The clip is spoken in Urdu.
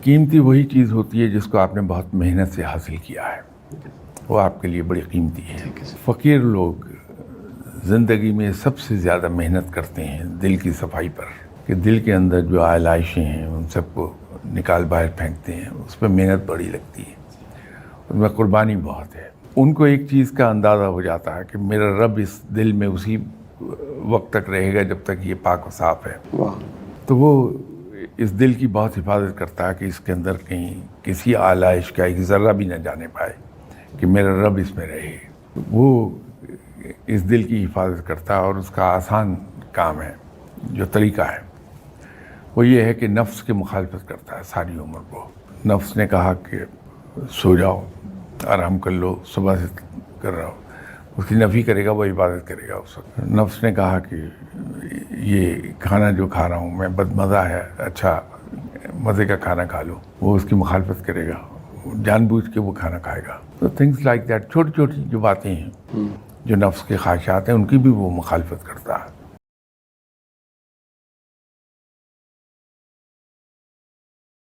قیمتی وہی چیز ہوتی ہے جس کو آپ نے بہت محنت سے حاصل کیا ہے، وہ آپ کے لیے بڑی قیمتی ہے۔ فقیر لوگ زندگی میں سب سے زیادہ محنت کرتے ہیں دل کی صفائی پر، کہ دل کے اندر جو آلائشیں ہیں ان سب کو نکال باہر پھینکتے ہیں، اس پہ محنت بڑی لگتی ہے، اس میں قربانی بہت ہے۔ ان کو ایک چیز کا اندازہ ہو جاتا ہے کہ میرا رب اس دل میں اسی وقت تک رہے گا جب تک یہ پاک و صاف ہے، تو وہ اس دل کی بہت حفاظت کرتا ہے کہ اس کے اندر کہیں کسی آلائش کا ایک ذرہ بھی نہ جانے پائے، کہ میرا رب اس میں رہے۔ وہ اس دل کی حفاظت کرتا ہے، اور اس کا آسان کام ہے، جو طریقہ ہے وہ یہ ہے کہ نفس کی مخالفت کرتا ہے ساری عمر کو۔ نفس نے کہا کہ سو جاؤ، آرام کر لو، صبح سے کر رہا ہو، اس کی نفی کرے گا، وہ عبادت کرے گا اس وقت۔ نفس نے کہا کہ یہ کھانا جو کھا رہا ہوں میں بد مزہ ہے، اچھا مزے کا کھانا کھا لو، وہ اس کی مخالفت کرے گا، جان بوجھ کے وہ کھانا کھائے گا۔ تو تھنگس لائک دیٹ، چھوٹی چھوٹی جو باتیں ہیں جو نفس کے خواہشات ہیں ان کی بھی وہ مخالفت کرتا ہے۔